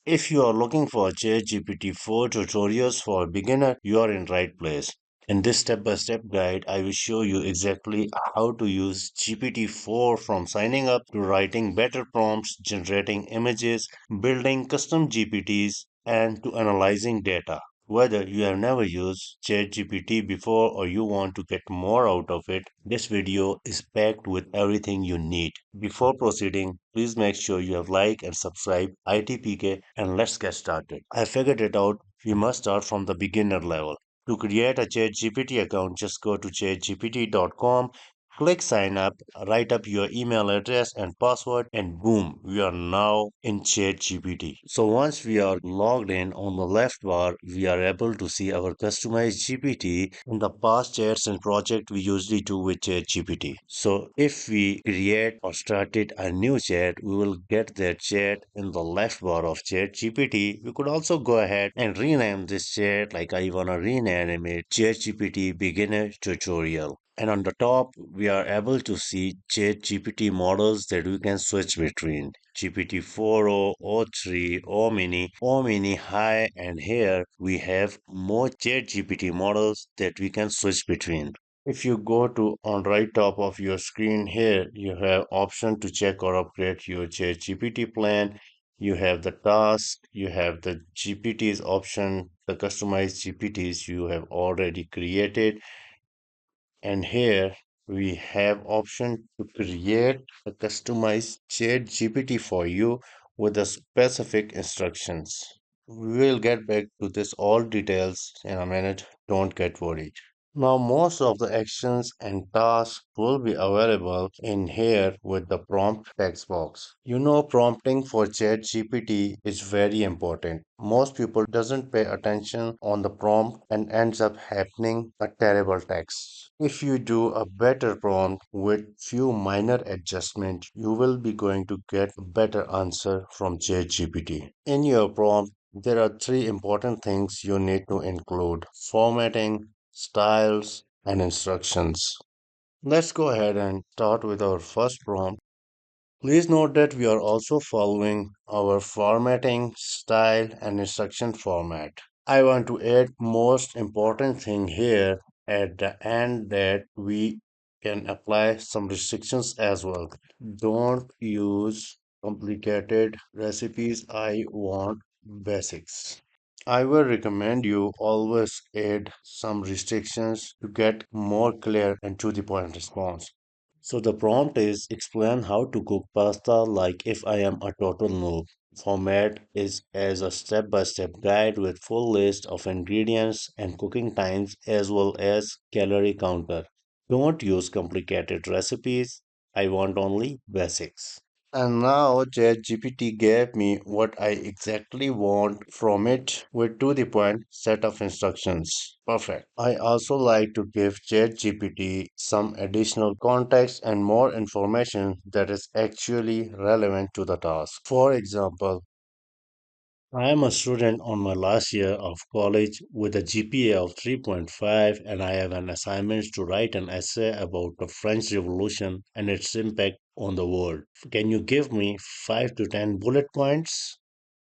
If you are looking for ChatGPT 4 tutorials for beginner, you are in right place. In this step-by-step guide, I will show you exactly how to use GPT-4 from signing up to writing better prompts, generating images, building custom GPTs, and to analyzing data. Whether you have never used ChatGPT before or you want to get more out of it, this video is packed with everything you need. Before proceeding, please make sure you have like and subscribe ITPK and let's get started. I figured it out. We must start from the beginner level. To create a ChatGPT account, just go to chatgpt.com, click sign up, write up your email address and password, and boom, we are now in ChatGPT. So once we are logged in on the left bar, we are able to see our customized GPT in the past chats and project we usually do with ChatGPT. So if we create or started a new chat, we will get that chat in the left bar of ChatGPT. We could also go ahead and rename this chat, like I wanna rename it ChatGPT Beginner Tutorial. And on the top, we are able to see ChatGPT models that we can switch between. GPT 4o, O3, O Mini, O Mini High, and here we have more ChatGPT models that we can switch between. If you go to on right top of your screen here, you have option to check or upgrade your ChatGPT plan. You have the task, you have the GPTs option, the customized GPTs you have already created, and here we have option to create a customized chat GPT for you with the specific instructions. We will get back to this all details in a minute. Don't get worried. Now, most of the actions and tasks will be available in here with the prompt text box. You know, prompting for ChatGPT is very important. Most people doesn't pay attention on the prompt and ends up happening a terrible text. If you do a better prompt with few minor adjustments, you will be going to get a better answer from ChatGPT. In your prompt, there are three important things you need to include: formatting, styles, and instructions. Let's go ahead and start with our first prompt. Please note that we are also following our formatting, style, and instruction format. I want to add most important thing here at the end that we can apply some restrictions as well. Don't use complicated recipes. I want basics. I will recommend you always add some restrictions to get more clear and to the point response. So the prompt is explain how to cook pasta like if I am a total noob. Format is as a step-by-step guide with full list of ingredients and cooking times as well as calorie counter. Don't use complicated recipes. I want only basics. And now ChatGPT gave me what I exactly want from it with to the point set of instructions. Perfect. I also like to give ChatGPT some additional context and more information that is actually relevant to the task. For example, I am a student on my last year of college with a GPA of 3.5 and I have an assignment to write an essay about the French Revolution and its impact on the world. Can you give me 5 to 10 bullet points?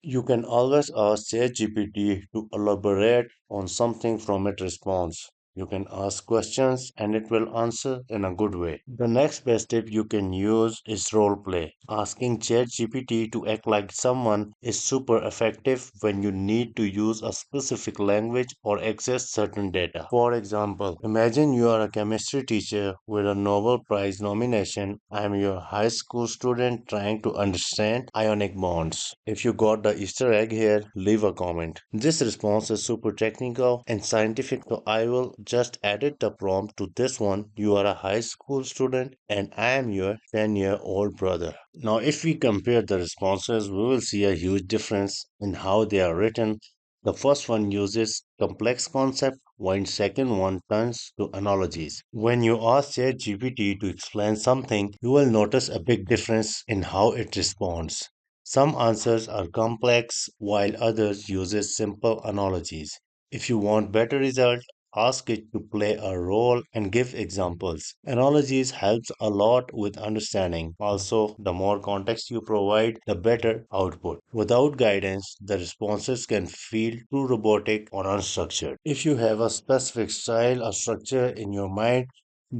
You can always ask ChatGPT to elaborate on something from its response. You can ask questions and it will answer in a good way. The next best tip you can use is role play. Asking ChatGPT to act like someone is super effective when you need to use a specific language or access certain data. For example, imagine you are a chemistry teacher with a Nobel Prize nomination. I am your high school student trying to understand ionic bonds. If you got the Easter egg here, leave a comment. This response is super technical and scientific, so I will just edit the prompt to this one. You are a high school student and I am your 10-year-old brother. Now, if we compare the responses, we will see a huge difference in how they are written. The first one uses complex concept, while second one turns to analogies. When you ask ChatGPT to explain something, you will notice a big difference in how it responds. Some answers are complex while others uses simple analogies. If you want better result, ask it to play a role and give examples. Analogies helps a lot with understanding. Also, the more context you provide, the better output. Without guidance, the responses can feel too robotic or unstructured. If you have a specific style or structure in your mind,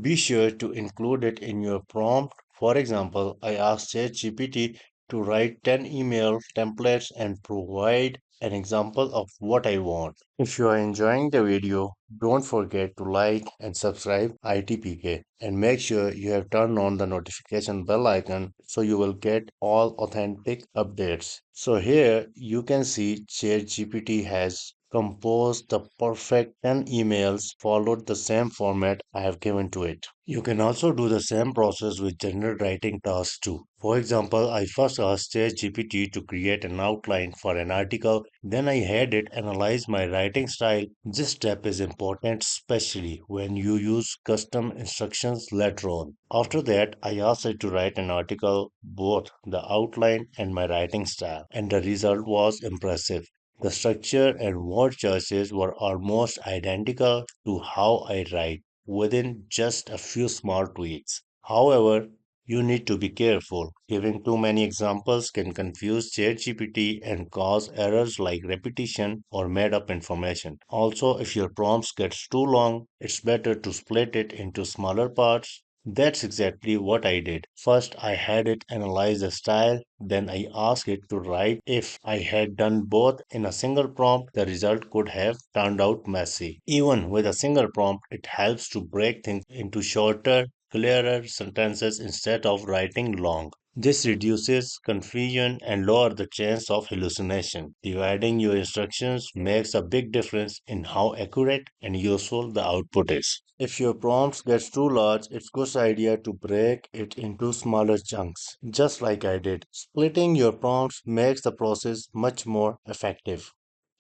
be sure to include it in your prompt. For example, I asked ChatGPT to write 10 email templates and provide an example of what I want. If you are enjoying the video, don't forget to like and subscribe ITPK and make sure you have turned on the notification bell icon so you will get all authentic updates. So here you can see ChatGPT has composed the perfect 10 emails followed the same format I have given to it. You can also do the same process with general writing tasks too. For example, I first asked ChatGPT to create an outline for an article, then I had it analyze my writing style. This step is important, especially when you use custom instructions later on. After that, I asked it to write an article, both the outline and my writing style, and the result was impressive. The structure and word choices were almost identical to how I write within just a few small tweaks. However, you need to be careful. Giving too many examples can confuse ChatGPT and cause errors like repetition or made up information. Also, if your prompts gets too long, it's better to split it into smaller parts. That's exactly what I did. First, I had it analyze the style, then I asked it to write. If I had done both in a single prompt, the result could have turned out messy. Even with a single prompt, it helps to break things into shorter, clearer sentences instead of writing long. This reduces confusion and lower the chance of hallucination. Dividing your instructions makes a big difference in how accurate and useful the output is. If your prompt gets too large, it's good idea to break it into smaller chunks, just like I did. Splitting your prompts makes the process much more effective.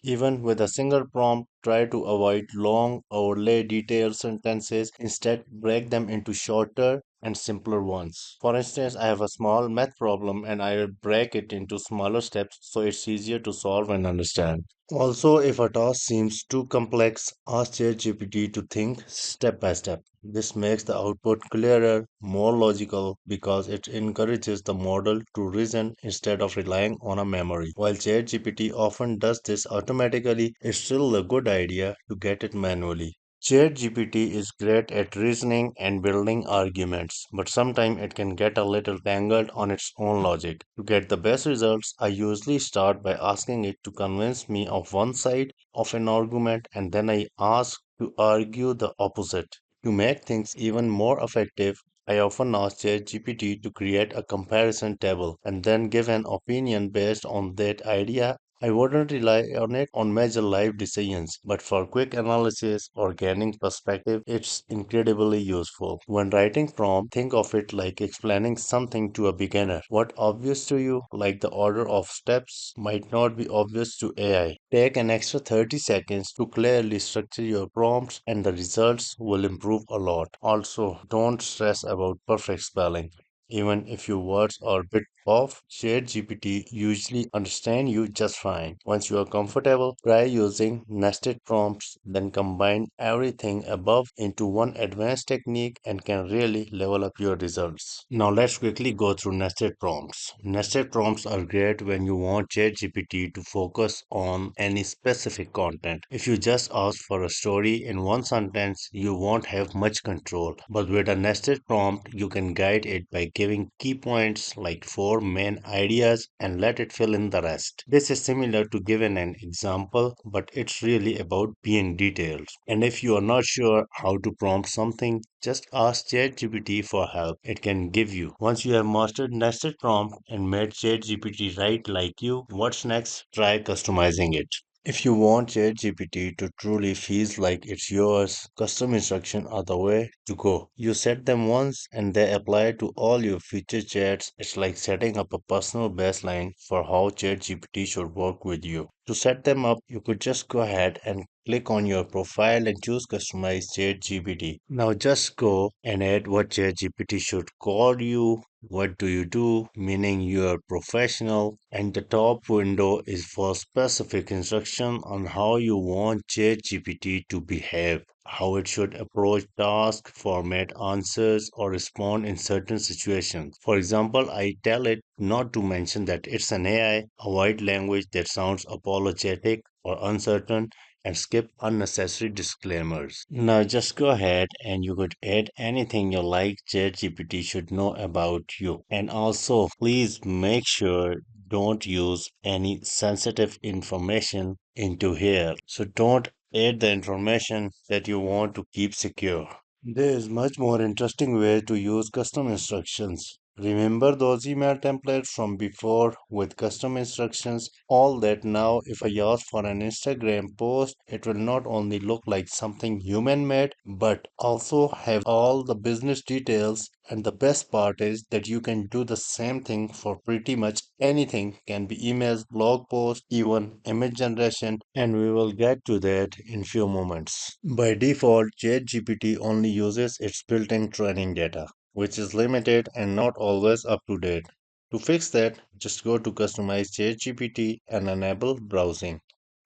Even with a single prompt, try to avoid long, overlay detailed sentences. Instead, break them into shorter and simpler ones. For instance, I have a small math problem and I will break it into smaller steps so it's easier to solve and understand. Also, if a task seems too complex, ask ChatGPT to think step by step. This makes the output clearer, more logical because it encourages the model to reason instead of relying on a memory. While ChatGPT often does this automatically, it's still a good idea to get it manually. ChatGPT is great at reasoning and building arguments, but sometimes it can get a little tangled on its own logic. To get the best results, I usually start by asking it to convince me of one side of an argument and then I ask to argue the opposite. To make things even more effective, I often ask ChatGPT to create a comparison table and then give an opinion based on that idea. I wouldn't rely on it on major life decisions, but for quick analysis or gaining perspective, it's incredibly useful. When writing prompt, think of it like explaining something to a beginner. What obvious to you, like the order of steps, might not be obvious to AI. Take an extra 30 seconds to clearly structure your prompts, and the results will improve a lot. Also, don't stress about perfect spelling. Even if your words are a bit off, ChatGPT usually understand you just fine. Once you are comfortable, try using nested prompts, then combine everything above into one advanced technique and can really level up your results. Now let's quickly go through nested prompts. Nested prompts are great when you want ChatGPT to focus on any specific content. If you just ask for a story in one sentence, you won't have much control. But with a nested prompt, you can guide it by giving key points like four main ideas and let it fill in the rest. This is similar to giving an example, but it's really about being detailed. And if you are not sure how to prompt something, just ask ChatGPT for help. It can give you. Once you have mastered nested prompt and made ChatGPT write like you, what's next? Try customizing it. If you want ChatGPT to truly feel like it's yours, custom instructions are the way to go. You set them once and they apply to all your future chats. It's like setting up a personal baseline for how ChatGPT should work with you. To set them up, you could just go ahead and click on your profile and choose Customize ChatGPT. Now just go and add what ChatGPT should call you. What do you do? Meaning you are professional. And the top window is for specific instruction on how you want ChatGPT to behave. how it should approach tasks, format answers, or respond in certain situations. For example, I tell it not to mention that it's an AI, avoid language that sounds apologetic or uncertain, and skip unnecessary disclaimers. Now just go ahead and you could add anything you like ChatGPT should know about you. And also, please make sure don't use any sensitive information into here. So don't add the information that you want to keep secure. There is much more interesting way to use custom instructions. Remember those email templates from before with custom instructions? All that now if I ask for an Instagram post, it will not only look like something human made, but also have all the business details. And the best part is that you can do the same thing for pretty much anything, can be emails, blog posts, even image generation, and we will get to that in few moments. By default, ChatGPT only uses its built-in training data, which is limited and not always up to date. To fix that, just go to Customize ChatGPT and enable browsing.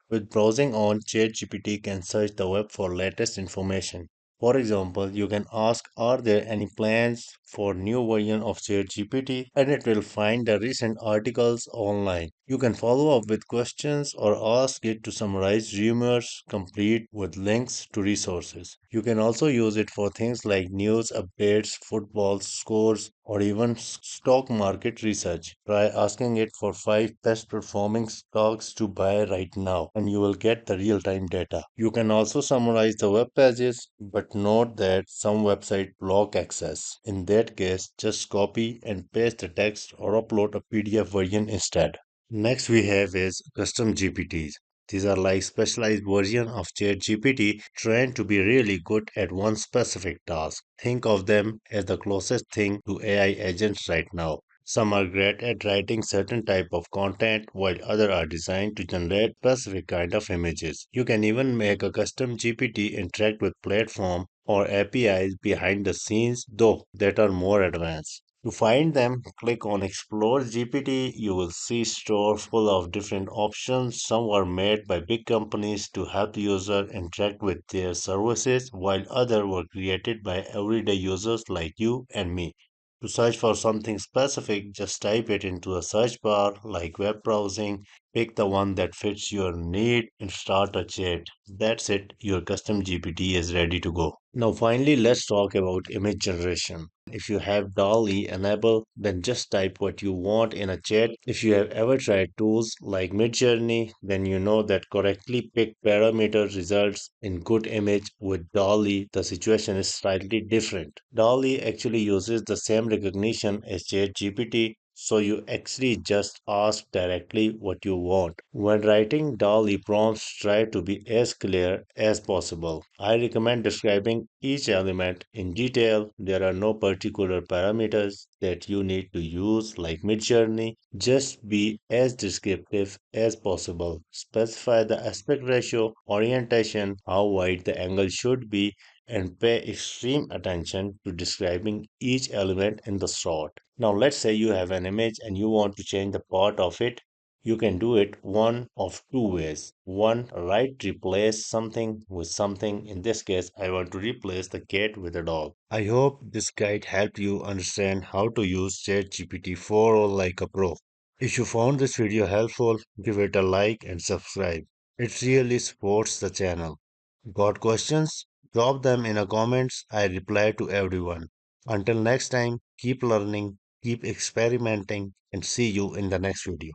With browsing on, ChatGPT can search the web for latest information. For example, you can ask, are there any plans for new version of ChatGPT? And it will find the recent articles online. You can follow up with questions or ask it to summarize rumors, complete with links to resources. You can also use it for things like news updates, football scores, or even stock market research. Try asking it for 5 best performing stocks to buy right now, and you will get the real time data. You can also summarize the web pages, but note that some websites block access. In that case, just copy and paste the text or upload a PDF version instead. Next we have is custom GPTs. These are like specialized version of ChatGPT trained to be really good at one specific task. Think of them as the closest thing to AI agents right now. Some are great at writing certain type of content while others are designed to generate specific kind of images. You can even make a custom GPT interact with platform or APIs behind the scenes though that are more advanced. To find them, click on Explore GPT. You will see store full of different options. Some are made by big companies to help the user interact with their services, while others were created by everyday users like you and me. To search for something specific, just type it into the search bar like web browsing. Pick the one that fits your need and start a chat. That's it, your custom GPT is ready to go. Now, finally, let's talk about image generation. If you have DALL-E enabled, then just type what you want in a chat. If you have ever tried tools like Midjourney, then you know that correctly picked parameter results in good image. With DALL-E, the situation is slightly different. DALL-E actually uses the same recognition as ChatGPT, so you actually just ask directly what you want. When writing DALL-E prompts, try to be as clear as possible. I recommend describing each element in detail. There are no particular parameters that you need to use like Midjourney. Just be as descriptive as possible. Specify the aspect ratio, orientation, how wide the angle should be, and pay extreme attention to describing each element in the shot. Now, let's say you have an image and you want to change the part of it. You can do it one of two ways. One, right, replace something with something. In this case, I want to replace the cat with a dog. I hope this guide helped you understand how to use ChatGPT 4 like a pro. If you found this video helpful, give it a like and subscribe. It really supports the channel. Got questions? Drop them in the comments. I reply to everyone. Until next time, keep learning, keep experimenting, and see you in the next video.